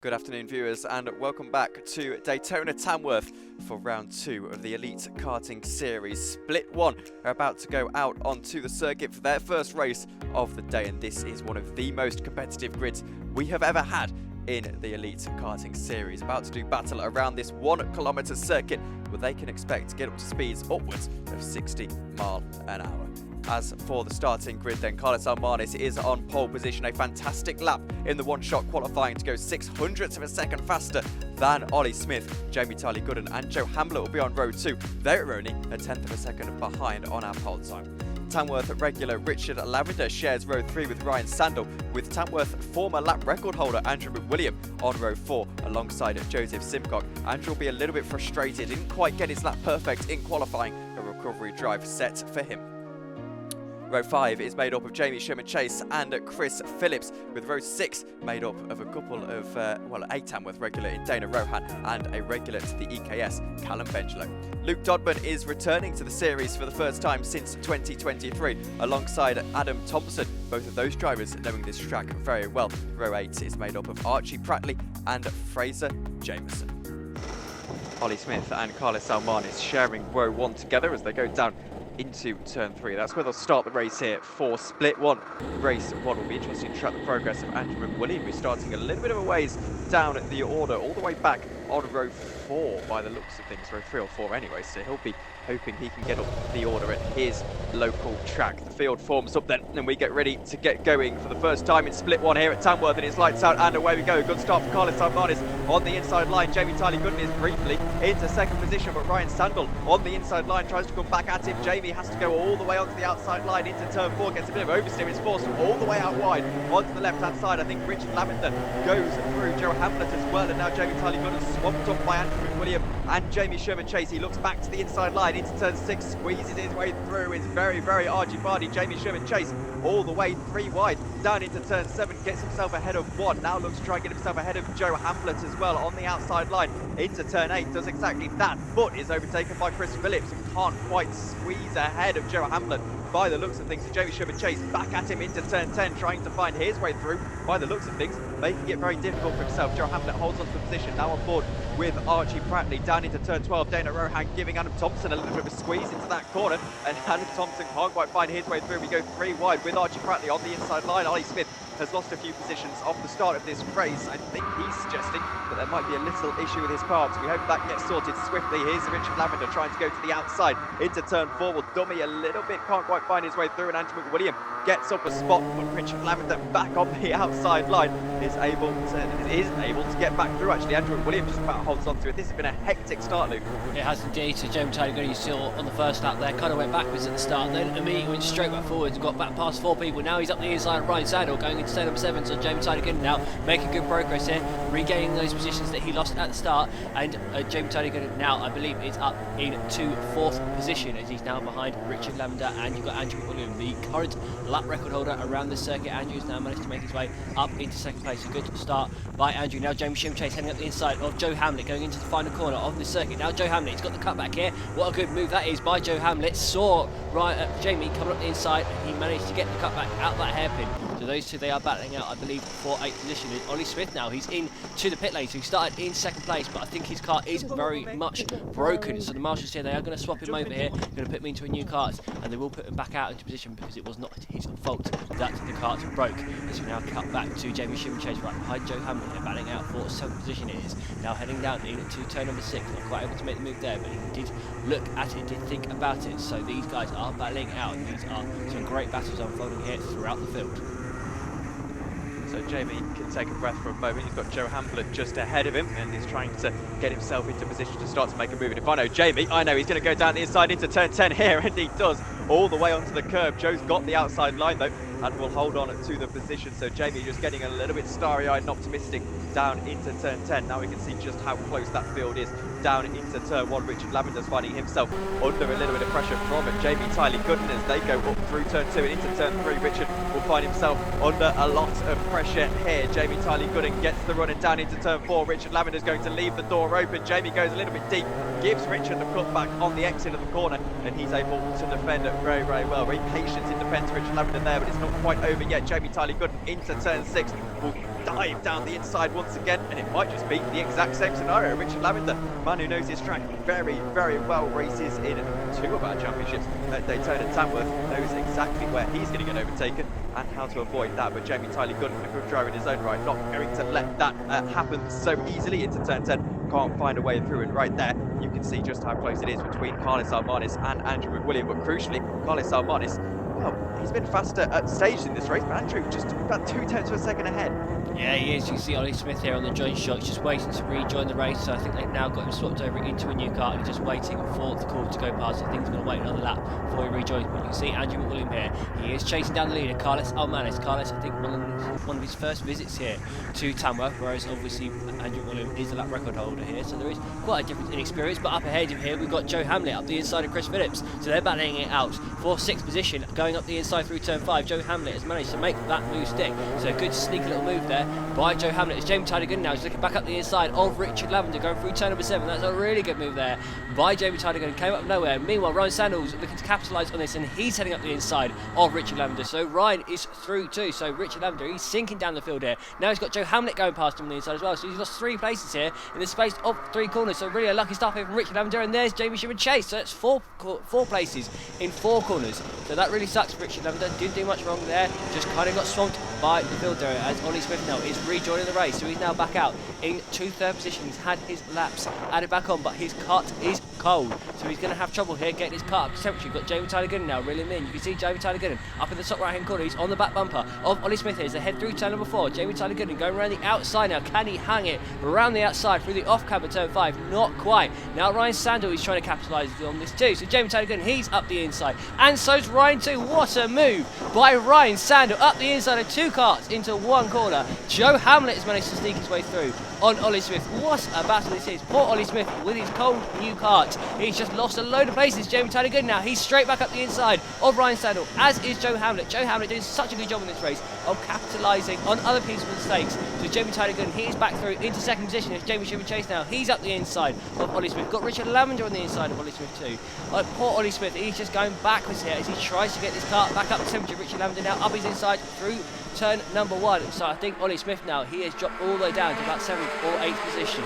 Good afternoon, viewers, and welcome back to Daytona Tamworth for round 2 of the Elite Karting Series. Split 1 are about to go out onto the circuit for their first race of the day, and this is one of the most competitive grids we have ever had in the Elite Karting Series. About to do battle around this 1 kilometre circuit where they can expect to get up to speeds upwards of 60 miles an hour. As for the starting grid then, Karlis Elmanis is on pole position, a fantastic lap in the one-shot qualifying to go 600ths of a second faster than Olly Smith. Jamie Tiley-Gooden and Joe Hamblett will be on row 2. They're only a tenth of a second behind on our pole time. Tamworth regular Richard Lavender shares row 3 with Ryan Sandel, with Tamworth former lap record holder Andrew McWilliam on row 4 alongside Joseph Simcock. Andrew will be a little bit frustrated, didn't quite get his lap perfect in qualifying, a recovery drive set for him. Row 5 is made up of Jamie Sherman-Chase and Chris Phillips, with row 6 made up of a couple of, a Tamworth regular in Dana Rohan and a regular to the EKS, Callum Bengelow. Luke Dodman is returning to the series for the first time since 2023, alongside Adam Thompson, both of those drivers knowing this track very well. Row 8 is made up of Archie Prattley and Fraser Jameson. Olly Smith and Karlis Elmanis sharing row 1 together as they go down into turn 3. That's where they'll start the race here for split 1. Race 1 will be interesting to track the progress of Andrew McWilliam, who's starting a little bit of a ways down the order, all the way back on row 4 by the looks of things, row 3 or 4 anyway, so he'll be hoping he can get up the order at his local track. The field forms up then, and we get ready to get going for the first time in split 1 here at Tamworth, and it's lights out and away we go. Good start for Karlis Elmanis on the inside line. Jamie Tiley-Gooden is briefly into second position, but Ryan Sandel on the inside line tries to come back at him. Jamie has to go all the way onto the outside line into turn 4, gets a bit of oversteer, is forced all the way out wide onto the left hand side. I think Richard Lavender goes through Joe Hamblett as well, and now Jamie Tiley-Gooden swamped up by Andrew McWilliam and Jamie Sherman-Chase. He looks back to the inside line into turn 6, squeezes his way through. It's very, very argy-bargy. Jamie Sherman-Chase all the way 3 wide down into turn 7, gets himself ahead of 1. Now looks to try and get himself ahead of Joe Hamblett as well on the outside line into turn 8. Does exactly that, but is overtaken by Chris Phillips, who can't quite squeeze ahead of Joe Hamblett by the looks of things. So Jamie Sherman-Chase back at him into turn 10, trying to find his way through by the looks of things, making it very difficult for himself. Joe Hamblett holds on to the position, now on board with Archie Prattley down into turn 12. Dana Rohan giving Adam Thompson a little bit of a squeeze into that corner, and Adam Thompson can't quite find his way through. We go 3 wide with Archie Prattley on the inside line. Olly Smith has lost a few positions off the start of this race. I think he's suggesting that there might be a little issue with his parts. We hope that gets sorted swiftly. Here's Richard Lavender trying to go to the outside into turn 4. Will dummy a little bit, can't quite find his way through, and Andrew McWilliam gets up a spot, but Richard Lavender back on the outside line is able to get back through. Actually, Andrew McWilliam just about holds on to it. This has been a hectic start, Luke. It has indeed. So Jamie Tiley-Gooden, you saw on the first lap there, kind of went backwards at the start, then immediately went straight back forwards, got back past 4 people. Now he's up the inside of Ryan Sandel, going into turn number 7. So Jamie Tiley-Gooden now making good progress here, regaining those positions that he lost at the start, and Jamie Tiley-Gooden now, I believe, is up into 4th position as he's now behind Richard Lavender, and you've got Andrew McWilliam, the current lap record holder around this circuit. Andrew's now managed to make his way up into 2nd place. A good start by Andrew. Now Jamie Sherman-Chase heading up the inside of Joe Hamblett, going into the final corner of the circuit. Now Joe Hamblett, he's got the cutback here. What a good move that is by Joe Hamblett. Saw Jamie coming up the inside, and he managed to get the cutback out that hairpin. So those two, they are battling out, I believe, for 8th position. And Olly Smith now, he's in to the pit lane. So he started in 2nd place, but I think his car is very much broken. So the marshals here, they are going to swap him over here, going to put him into a new kart, and they will put him back out into position because it was not his fault that the kart broke. As we now cut back to Jamie Sherman-Chase right behind Joe Hamblett, and battling out for 7th position. It is now heading down into turn number 6. Not quite able to make the move there, but he did look at it, did think about it. So these guys are battling out. These are some great battles unfolding here throughout the field. So Jamie can take a breath for a moment. He's got Joe Hamblett just ahead of him, and he's trying to get himself into position to start to make a move. And if I know Jamie, I know he's going to go down the inside into turn 10 here, and he does, all the way onto the curb. Joe's got the outside line though, and will hold on to the position. So Jamie just getting a little bit starry-eyed and optimistic down into turn 10. Now we can see just how close that field is down into turn 1. Richard Lavender's finding himself under a little bit of pressure from Jamie Tiley-Gooden as they go up through turn 2 and into turn 3. Richard will find himself under a lot of pressure here. Jamie Tiley-Gooden gets the run and down into turn 4. Richard Lavender's going to leave the door open. Jamie goes a little bit deep, gives Richard the cutback on the exit of the corner, and he's able to defend it very, very well. Very patient in defence, Richard Lavender there, but it's not quite over yet. Jamie Tiley-Gooden into turn 6 will dive down the inside once again, and it might just be the exact same scenario. Richard Lavender, man who knows his track very, very well, races in 2 of our championships at Daytona Tamworth, knows exactly where he's going to get overtaken and how to avoid that. But Jamie Tiley-Gooden, a good driver in his own right, not going to let that happen so easily into turn 10. Can't find a way through, and right there you can see just how close it is between Karlis Elmanis and Andrew McWilliam. But crucially, Karlis Elmanis, well, he's been faster at stage in this race, but Andrew just about 0.2 of a second ahead. Yeah, he is. You can see Olly Smith here on the joint shot, just waiting to rejoin the race. So I think they've now got him swapped over into a new car and he's just waiting for the call to go past. I think he's going to wait another lap before he rejoins. But you can see Andrew McWilliam here. He is chasing down the leader, Karlis Elmanis. Karlis, I think, one of his first visits here to Tamworth, whereas obviously Andrew McWilliam is the lap record holder here. So there is quite a difference in experience. But up ahead of here, we've got Joe Hamblett up the inside of Chris Phillips. So they're battling it out for 6th position, going up the inside through turn 5. Joe Hamblett has managed to make that move stick. So a good sneaky little move there by Joe Hamblett. It's Jamie Tiley-Gooden now. He's looking back up the inside of Richard Lavender, going through turn number 7. That's a really good move there by Jamie Tiley-Gooden. Came up nowhere. Meanwhile, Ryan Sandals looking to capitalise on this, and he's heading up the inside of Richard Lavender. So Ryan is through too. So Richard Lavender, he's sinking down the field here. Now he's got Joe Hamblett going past him on the inside as well. So he's lost 3 places here in the space of 3 corners. So really a lucky start here from Richard Lavender. And there's Jamie Sherman Chase. So that's 4 places in 4 corners. So that really sucks for Richard Lavender. Didn't do much wrong there. Just kind of got swamped by the field there as Olly Smith now is rejoining the race. So he's now back out into 3rd position. He's had his laps added back on, but his kart is cold, so he's going to have trouble here getting his kart up to temperature. You've got Jamie Tiley-Gooden now reeling him in. You can see Jamie Tiley-Gooden up in the top right hand corner. He's on the back bumper of Olly Smith here as they head through turn number 4. Jamie Tiley-Gooden going around the outside now. Can he hang it around the outside through the off cab of turn 5? Not quite. Now Ryan Sandal is trying to capitalise on this too. So Jamie Tiley-Gooden, he's up the inside, and so's Ryan too. What a move by Ryan Sandal, up the inside of 2 karts into 1 corner. Joe Hamblett has managed to sneak his way through on Olly Smith. What a battle this is. Poor Olly Smith with his cold new kart. He's just lost a load of places. Jamie Tiley-Gooden now, he's straight back up the inside of Ryan Sandal, as is Joe Hamblett. Joe Hamblett doing such a good job in this race of capitalising on other people's mistakes. So Jamie Tiley-Gooden, he is back through into 2nd position. It's Jamie Sherman Chase now. He's up the inside of Olly Smith. Got Richard Lavender on the inside of Olly Smith too. Poor Olly Smith, he's just going backwards here as he tries to get this kart back up to temperature. Richard Lavender now up his inside through turn number 1. So I think Olly Smith now, he has dropped all the way down to about 7th or 8th position.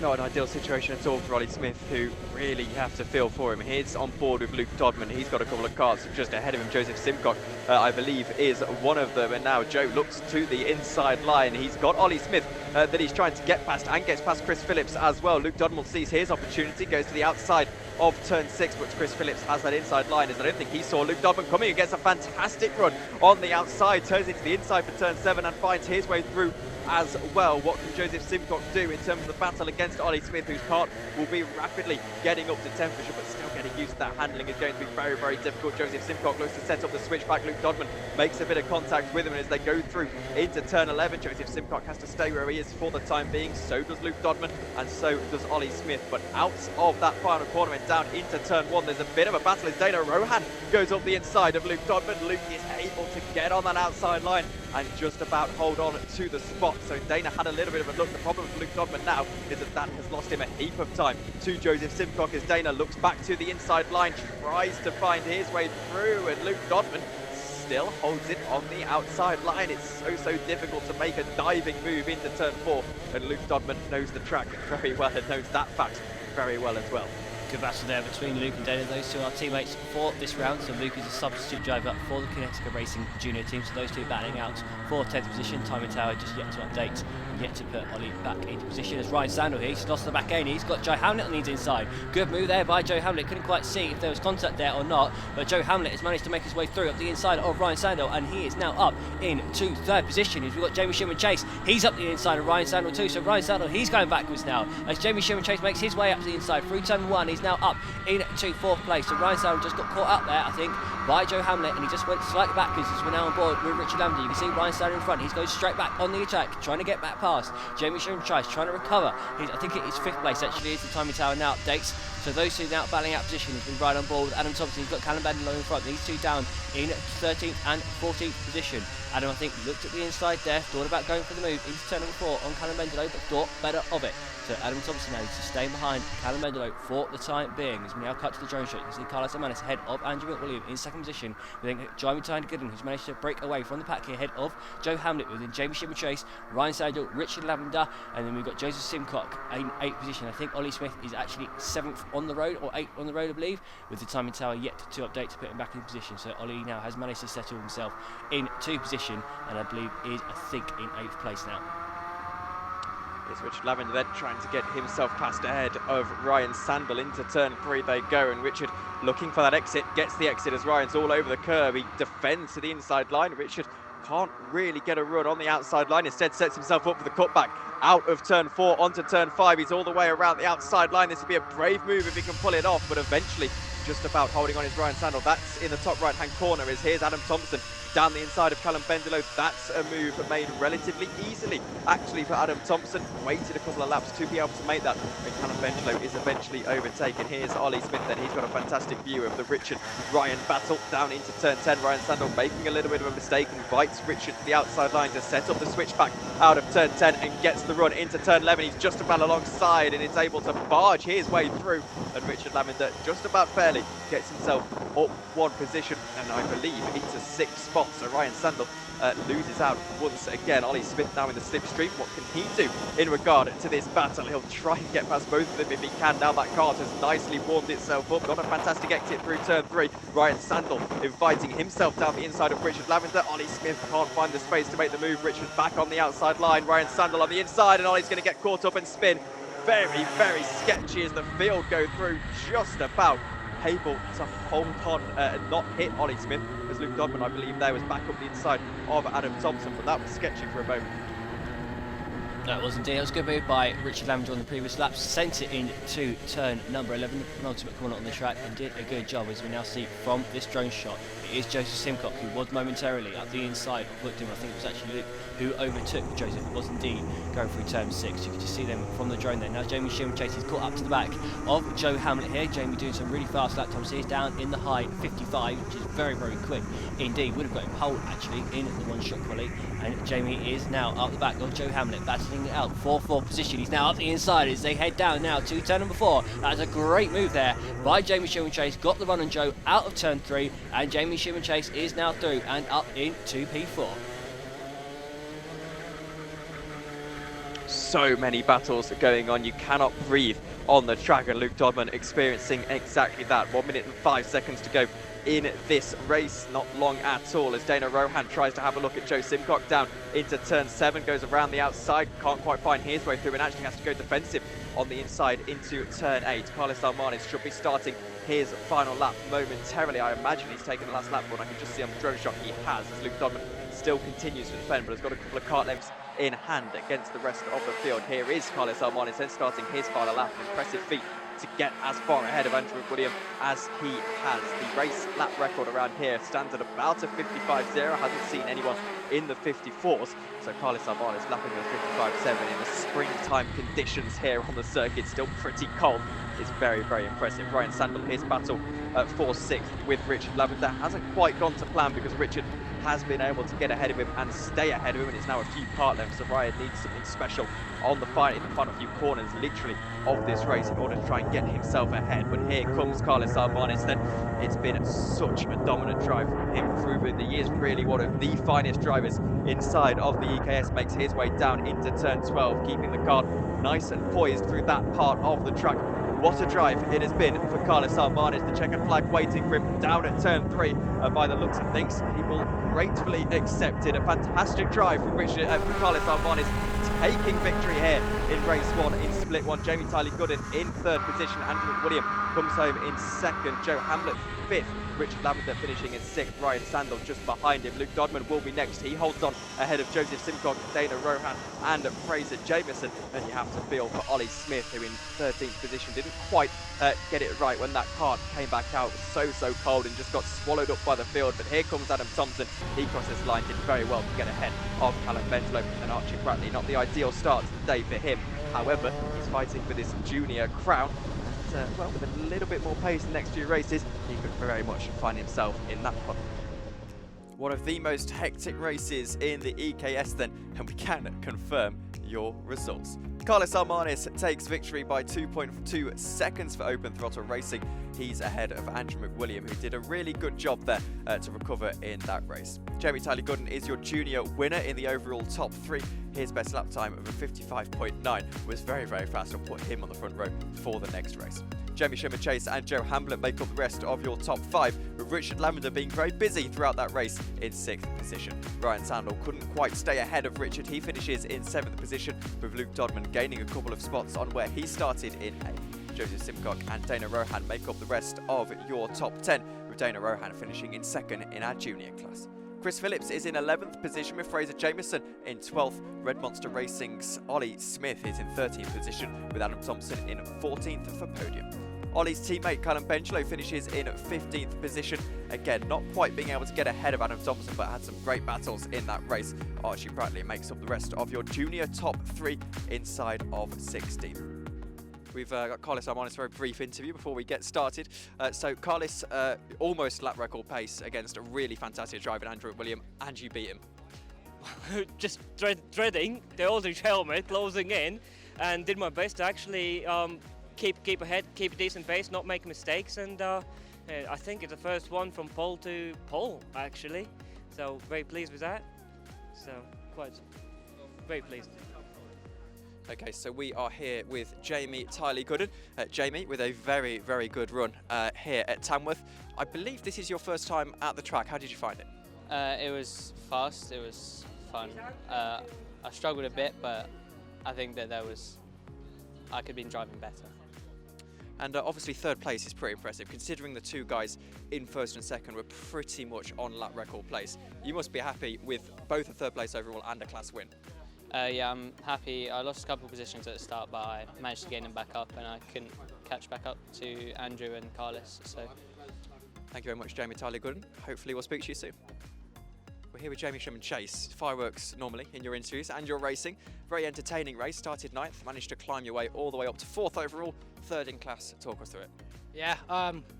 Not an ideal situation at all for Olly Smith, who really have to feel for him. He's on board with Luke Dodman. He's got a couple of karts just ahead of him. Joseph Simcock, I believe, is one of them. And now Joe looks to the inside line. He's got Olly Smith that he's trying to get past, and gets past Chris Phillips as well. Luke Dodman sees his opportunity, goes to the outside of turn 6, but Chris Phillips has that inside line, as I don't think he saw Luke Dodman coming and gets a fantastic run on the outside, turns into the inside for turn 7 and finds his way through as well. What can Joseph Simcock do in terms of the battle against Olly Smith, whose kart will be rapidly getting up to temperature, but still getting used to that handling is going to be very, very difficult. Joseph Simcock looks to set up the switchback. Luke Dodman makes a bit of contact with him, and as they go through into turn 11, Joseph Simcock has to stay where he is for the time being. So does Luke Dodman, and so does Olly Smith. But out of that final corner and down into turn 1, there's a bit of a battle as Dana Rohan goes up the inside of Luke Dodman. Luke is able to get on that outside line and just about hold on to the spot. So Dana had a little bit of a look. The problem with Luke Dodman now is that has lost him a heap of time to Joseph Simcock, as Dana looks back to the inside line, tries to find his way through, and Luke Dodman still holds it on the outside line. It's so difficult to make a diving move into turn 4, and Luke Dodman knows the track very well and knows that fact very well as well. Good battle there between Luke and Dana. Those two are teammates for this round. So Luke is a substitute driver for the Kinetica Racing junior team. So those two battling out for 10th position. Timing Tower just yet to update, yet to put Ollie back into position. As Ryan Sandal here, he's lost the back end. He's got Joe Hamblett on the inside. Good move there by Joe Hamblett. Couldn't quite see if there was contact there or not, but Joe Hamblett has managed to make his way through up the inside of Ryan Sandal, and he is now up into 3rd position. We've got Jamie Sherman Chase. He's up the inside of Ryan Sandal too. So Ryan Sandal, he's going backwards now as Jamie Sherman Chase makes his way up to the inside through turn 1. He's now up into 4th place. So Ryan Sandal just got caught up there, I think, by Joe Hamblett, and he just went slightly backwards as we're now on board with Richard Lavender. You can see Ryan Sandal in front. He's going straight back on the attack, trying to get back past Jamie Sherman Chase, trying to recover. I think it is 5th place actually, as the timing tower now updates. So those two now battling out position has been right on board with Adam Thompson. He's got Callum Bendelow in front. These two down in 13th and 14th position. Adam, I think, looked at the inside there, thought about going for the move into turn number 4 on Callum Bendelow, but thought better of it. So Adam Thompson now is staying behind Callum Bendelow for the time being. As we now cut to the drone shot, you can see Karlis Elmanis ahead of Andrew McWilliam in second position. We then Jamie Tiley-Gooden, who's managed to break away from the pack here, ahead of Joe Hamblett, within Jamie Chase, Ryan Sadel, Richard Lavender, and then we've got Joseph Simcock in 8th position. I think Olly Smith is actually 7th on the road, or 8th on the road, I believe, with the timing tower yet to update to put him back in position. So Ollie now has managed to settle himself into position, and I believe is, I think, in 8th place now. Is Richard Lavender then trying to get himself past ahead of Ryan Sandel. Into turn 3 they go, and Richard looking for that exit, gets the exit as Ryan's all over the curb. He defends to the inside line. Richard can't really get a run on the outside line, instead sets himself up for the cutback out of turn 4 onto turn 5. He's all the way around the outside line. This would be a brave move if he can pull it off, but eventually just about holding on is Ryan Sandel. That's in the top right hand corner. Is here's Adam Thompson down the inside of Callum Bendelow. That's a move made relatively easily actually for Adam Thompson. Waited a couple of laps to be able to make that, and Callum Bendelow is eventually overtaken. Here's Olly Smith then. He's got a fantastic view of the Richard Ryan battle down into turn 10. Ryan Sandel making a little bit of a mistake, invites Richard to the outside line to set up the switchback out of turn 10 and gets the run into turn 11. He's just about alongside and is able to barge his way through, and Richard Lavender just about fairly gets himself up 1 position and I believe into 6th spot. So Ryan Sandel loses out once again. Olly Smith now in the slipstream. What can he do in regard to this battle? He'll try and get past both of them if he can. Now that cart has nicely warmed itself up. Got a fantastic exit through turn 3. Ryan Sandel inviting himself down the inside of Richard Lavender. Olly Smith can't find the space to make the move. Richard back on the outside line. Ryan Sandel on the inside, and Olly's going to get caught up and spin. Very, very sketchy as the field go through, just about able to hold on and not hit Olly Smith, as Luke Dodman, I believe, there was back up the inside of Adam Thompson, but that was sketchy for a moment. That was indeed. That was a good move by Richard Lavender on the previous lap. Sent it into turn number 11, the penultimate corner on the track, and did a good job, as we now see from this drone shot. It is Joseph Simcock, who was momentarily up the inside of Victim. I think it was actually Luke who overtook Joseph. It was indeed going through turn 6. You can just see them from the drone there. Now Jamie Chase is caught up to the back of Joe Hamblett here. Jamie doing some really fast lap times. He's down in the high 55, which is very, very quick indeed. Would have got him pole actually in the one-shot quali. And Jamie is now up the back of Joe Hamblett, battling it out for 4th position. He's now up the inside as they head down now to turn number 4. That's a great move there by Jamie Chase. Got the run on Joe out of turn 3, and Jamie Chase is now through and up into P4. So many battles going on, you cannot breathe on the track, and Luke Dodman experiencing exactly that. 1 minute and 5 seconds to go in this race, not long at all, as Dana Rohan tries to have a look at Joe Simcock down into turn 7, goes around the outside, can't quite find his way through and actually has to go defensive on the inside into turn 8. Karlis Elmanis should be starting his final lap momentarily. I imagine he's taken the last lap, but I can just see on the drone shot he has, as Luke Dodman still continues to defend, but has got a couple of kart lengths in hand against the rest of the field. Here is Karlis Elmanis then starting his final lap. An impressive feat to get as far ahead of Andrew McWilliam as he has. The race lap record around here stands at about a 55.0. Hasn't seen anyone in the 54s. So Karlis Elmanis lapping with 55.7 in the springtime conditions here on the circuit. Still pretty cold. It's very, very impressive. Ryan Sandel, his battle for 6th with Richard Lavender hasn't quite gone to plan, because Richard has been able to get ahead of him and stay ahead of him, and it's now a few kart lengths. So Ryan needs something special on in the final few corners literally of this race in order to try and get himself ahead. But here comes Karlis Elmanis then. It's been such a dominant drive from him through the years, really one of the finest drivers inside of the EKS. Makes his way down into turn 12, keeping the kart nice and poised through that part of the track. What a drive it has been for Karlis Elmanis. The checkered flag waiting for him down at turn 3. By the looks of things, he will gratefully accept it. A fantastic drive from Karlis Elmanis, taking victory here in race 1 in split 1. Jamie Tiley-Gooden in 3rd position. Andrew McWilliam comes home in 2nd. Joe Hamblett 5th. Richard Lavender finishing in 6th. Ryan Sandel just behind him. Luke Dodman will be next. He holds on ahead of Joseph Simcock, Dana Rohan and Fraser Jamieson. And you have to feel for Olly Smith, who in 13th position didn't quite get it right when that kart came back out. It was so cold and just got swallowed up by the field. But here comes Adam Thompson. He crosses the line, did very well to get ahead of Callum Bendelow and Archie Bradley. Not the ideal start to the day for him. However, he's fighting for this junior crown. well, with a little bit more pace in the next few races, he could very much find himself in that one. One of the most hectic races in the EKS then, and we can confirm your results. Karlis Elmanis takes victory by 2.2 seconds for open throttle racing. He's ahead of Andrew McWilliam, who did a really good job there to recover in that race. Tiley-Gooden is your junior winner in the overall top 3. His best lap time of a 55.9 was very, very fast and put him on the front row for the next race. Jamie Chase and Joe Hamblett make up the rest of your top 5, with Richard Lavender being very busy throughout that race in 6th position. Ryan Sandall couldn't quite stay ahead of Richard. He finishes in 7th position, with Luke Dodman gaining a couple of spots on where he started in 8th. Joseph Simcock and Dana Rohan make up the rest of your top 10, with Dana Rohan finishing in 2nd in our junior class. Chris Phillips is in 11th position, with Fraser Jameson in 12th. Red Monster Racing's Olly Smith is in 13th position, with Adam Thompson in 14th for podium. Ollie's teammate Callum Bengelow finishes in 15th position. Again, not quite being able to get ahead of Adam Thompson, but had some great battles in that race. Archie Bradley makes up the rest of your junior top 3 inside of 16th. We've got Karlis Elmanis for a very brief interview before we get started. So Karlis, almost lap record pace against a really fantastic driver, Andrew McWilliam, and you beat him. Just dreading the orange helmet, closing in, and did my best to actually keep ahead, keep a decent pace, not make mistakes, and I think it's the first one from pole to pole actually. So very pleased with that. So quite very pleased. Okay, so we are here with Jamie Tiley-Gooden. Jamie, with a very, very good run here at Tamworth. I believe this is your first time at the track. How did you find it? It was fast, it was fun. I struggled a bit, but I think that I could have been driving better. And obviously 3rd place is pretty impressive, considering the 2 guys in 1st and 2nd were pretty much on lap record place. You must be happy with both a 3rd place overall and a class win. Yeah, I'm happy. I lost a couple of positions at the start, but I managed to gain them back up, and I couldn't catch back up to Andrew and Karlis. So, thank you very much, Jamie Tiley-Gooden. Hopefully we'll speak to you soon. We're here with Jamie Chase. Fireworks normally in your interviews and your racing. Very entertaining race. Started 9th, managed to climb your way all the way up to 4th overall, 3rd in class. Talk us through it. Yeah,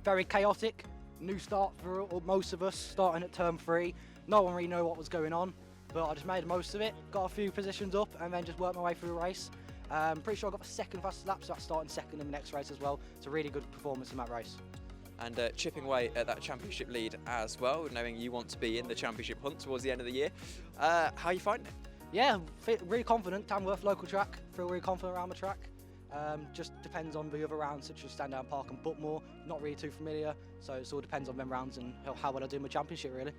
very chaotic. New start for most of us, starting at turn 3. No one really knew what was going on, but I just made the most of it. Got a few positions up and then just worked my way through the race. Pretty sure I got the 2nd fastest lap, so that's starting 2nd in the next race as well. It's a really good performance in that race. And chipping away at that championship lead as well, knowing you want to be in the championship hunt towards the end of the year. How are you finding it? Yeah, really confident. Tamworth local track, feel really confident around the track. Just depends on the other rounds, such as Stand Down Park and Butmore. Not really too familiar, so it all depends on them rounds and how well I do in my championship really.